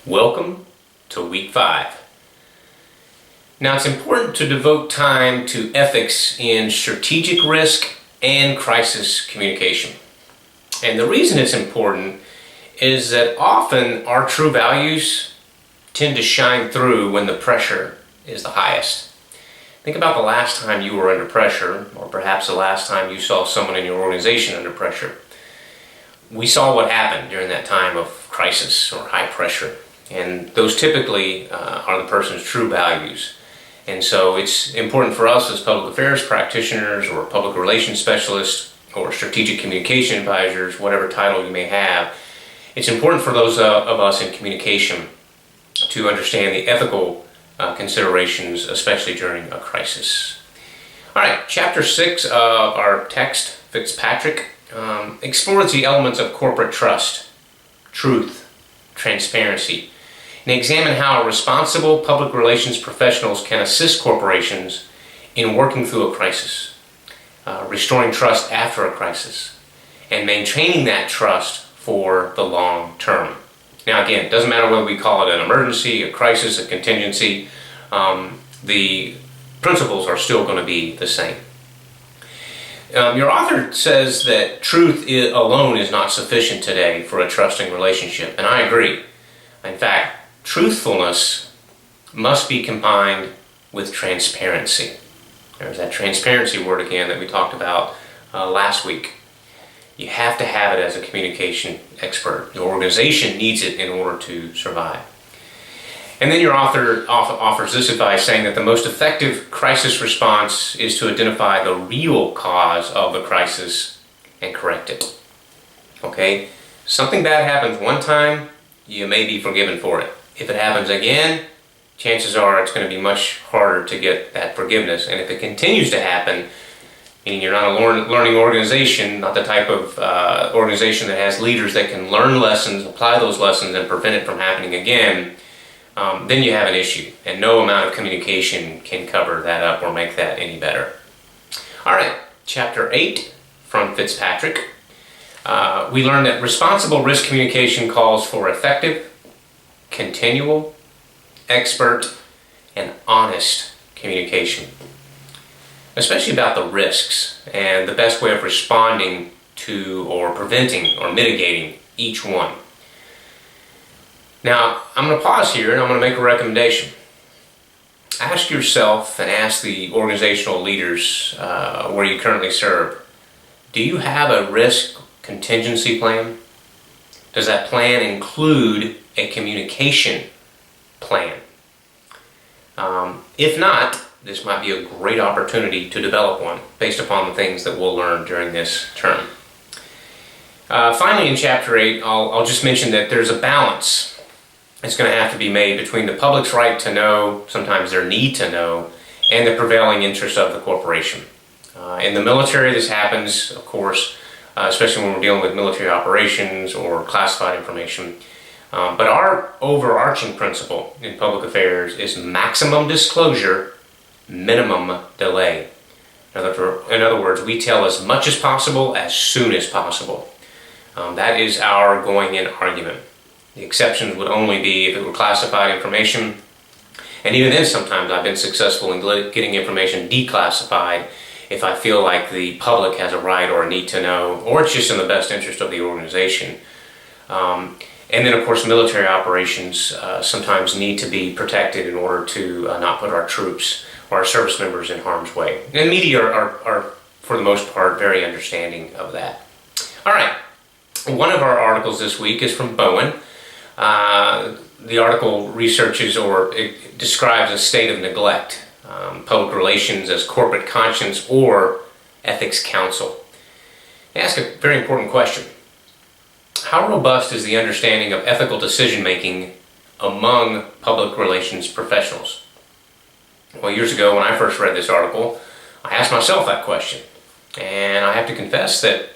Welcome to week 5. Now, it's important to devote time to ethics in strategic risk and crisis communication. And the reason it's important is that often our true values tend to shine through when the pressure is the highest. Think about the last time you were under pressure, or perhaps the last time you saw someone in your organization under pressure. We saw what happened during that time of crisis or high pressure. And those typically are the person's true values. And so it's important for us as public affairs practitioners or public relations specialists or strategic communication advisors, whatever title you may have, it's important for those of us in communication to understand the ethical considerations, especially during a crisis. All right, chapter 6 of our text, Fitzpatrick, explores the elements of corporate trust, truth, transparency, and examine how responsible public relations professionals can assist corporations in working through a crisis, restoring trust after a crisis, and maintaining that trust for the long term. Now again, it doesn't matter whether we call it an emergency, a crisis, a contingency, the principles are still going to be the same. Your author says that truth alone is not sufficient today for a trusting relationship, and I agree. In fact, truthfulness must be combined with transparency. There's that transparency word again that we talked about last week. You have to have it as a communication expert. The organization needs it in order to survive. And then your author offers this advice, saying that the most effective crisis response is to identify the real cause of the crisis and correct it. Okay? Something bad happens one time, you may be forgiven for it. If it happens again, chances are it's going to be much harder to get that forgiveness. And if it continues to happen, meaning you're not a learning organization, not the type of organization that has leaders that can learn lessons, apply those lessons, and prevent it from happening again, then you have an issue. And no amount of communication can cover that up or make that any better. All right, chapter 8 from Fitzpatrick. We learned that responsible risk communication calls for effective, continual, expert, and honest communication, especially about the risks and the best way of responding to or preventing or mitigating each one. Now, I'm going to pause here and I'm going to make a recommendation. Ask yourself and ask the organizational leaders where you currently serve, do you have a risk contingency plan? Does that plan include a communication plan? If not, this might be a great opportunity to develop one based upon the things that we'll learn during this term. Finally, in chapter 8, I'll just mention that there's a balance that's going to have to be made between the public's right to know, sometimes their need to know, and the prevailing interest of the corporation. In the military, this happens, of course, especially when we're dealing with military operations or classified information. But our overarching principle in public affairs is maximum disclosure, minimum delay. In other words, we tell as much as possible as soon as possible. That is our going-in argument. The exceptions would only be if it were classified information. And even then, sometimes I've been successful in getting information declassified if I feel like the public has a right or a need to know, or it's just in the best interest of the organization. And then, of course, military operations sometimes need to be protected in order to not put our troops or our service members in harm's way. And media are, for the most part, very understanding of that. All right. One of our articles this week is from Bowen. The article researches or it describes a state of neglect, public relations as corporate conscience or ethics council. I ask a very important question. How robust is the understanding of ethical decision-making among public relations professionals? Well, years ago when I first read this article, I asked myself that question. And I have to confess that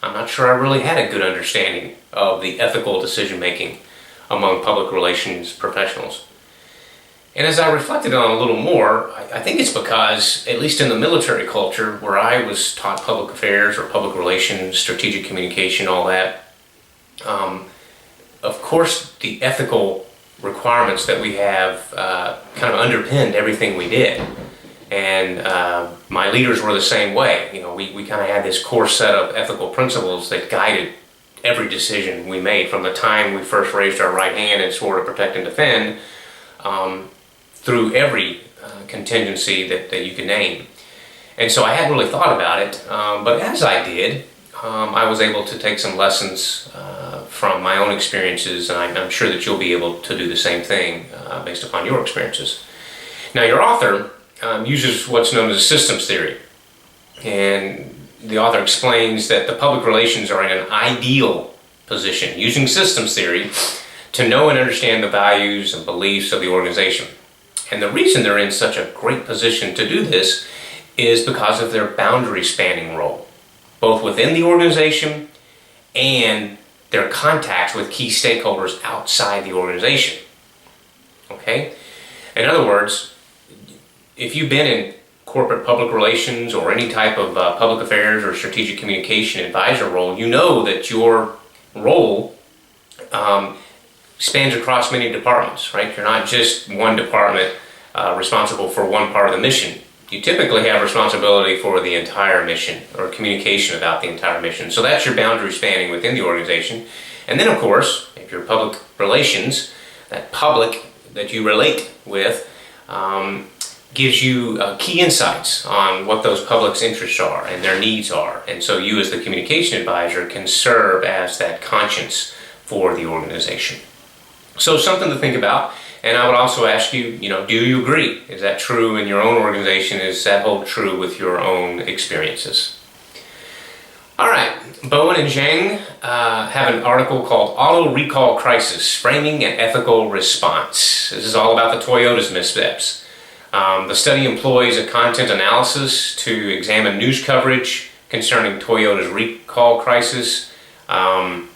I'm not sure I really had a good understanding of the ethical decision-making among public relations professionals. And as I reflected on it a little more, I think it's because, at least in the military culture, where I was taught public affairs or public relations, strategic communication, all that, of course the ethical requirements that we have kind of underpinned everything we did. And my leaders were the same way. You know, we kind of had this core set of ethical principles that guided every decision we made from the time we first raised our right hand and swore to protect and defend through every contingency that you can name. And so I hadn't really thought about it, but as I did, I was able to take some lessons from my own experiences, and I'm sure that you'll be able to do the same thing based upon your experiences. Now, your author uses what's known as systems theory, and the author explains that the public relations are in an ideal position using systems theory to know and understand the values and beliefs of the organization. And the reason they're in such a great position to do this is because of their boundary spanning role, both within the organization and their contacts with key stakeholders outside the organization. Okay? In other words, if you've been in corporate public relations or any type of public affairs or strategic communication advisor role, you know that your role spans across many departments, right? You're not just one department responsible for one part of the mission. You typically have responsibility for the entire mission or communication about the entire mission. So that's your boundary spanning within the organization. And then, of course, if you're public relations, that public that you relate with gives you key insights on what those public's interests are and their needs are. And so you as the communication advisor can serve as that conscience for the organization. So something to think about. And I would also ask you, do you agree? Is that true in your own organization? Is that hold true with your own experiences? All right, Bowen and Zhang have an article called Auto Recall Crisis, Framing an Ethical Response. This is all about the Toyota's missteps. The study employs a content analysis to examine news coverage concerning Toyota's recall crisis and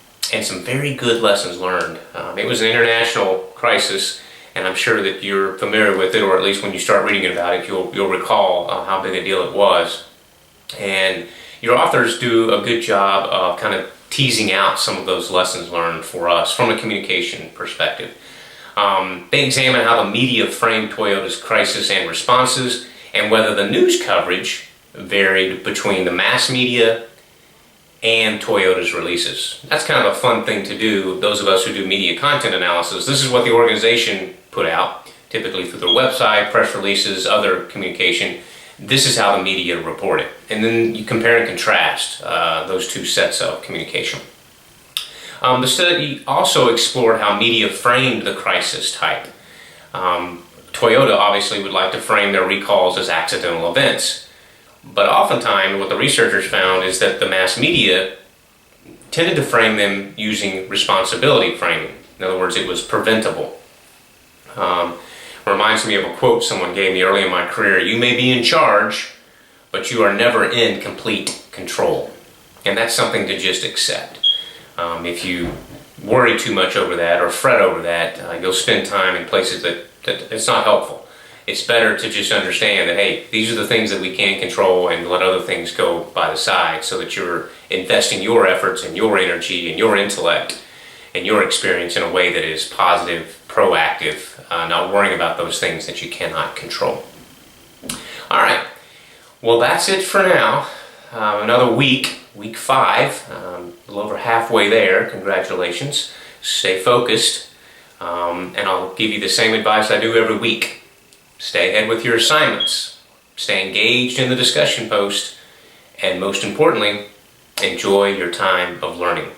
some very good lessons learned. It was an international crisis, and I'm sure that you're familiar with it, or at least when you start reading about it, you'll recall how big a deal it was. And your authors do a good job of kind of teasing out some of those lessons learned for us from a communication perspective. They examine how the media framed Toyota's crisis and responses, and whether the news coverage varied between the mass media and Toyota's releases. That's kind of a fun thing to do, those of us who do media content analysis. This is what the organization put out, typically through their website, press releases, other communication. This is how the media report it. And then you compare and contrast those two sets of communication. The study also explored how media framed the crisis type. Toyota obviously would like to frame their recalls as accidental events. But oftentimes what the researchers found is that the mass media tended to frame them using responsibility framing. In other words, it was preventable. Reminds me of a quote someone gave me early in my career: "You may be in charge, but you are never in complete control." And that's something to just accept. If you worry too much over that or fret over that, you'll spend time in places that it's not helpful. It's better to just understand that, hey, these are the things that we can control, and let other things go by the side, so that you're investing your efforts and your energy and your intellect and your experience in a way that is positive, proactive, not worrying about those things that you cannot control. All right, well, that's it for now. Another week 5, a little over halfway there. Congratulations. Stay focused, and I'll give you the same advice I do every week. Stay ahead with your assignments, stay engaged in the discussion post, and most importantly, enjoy your time of learning.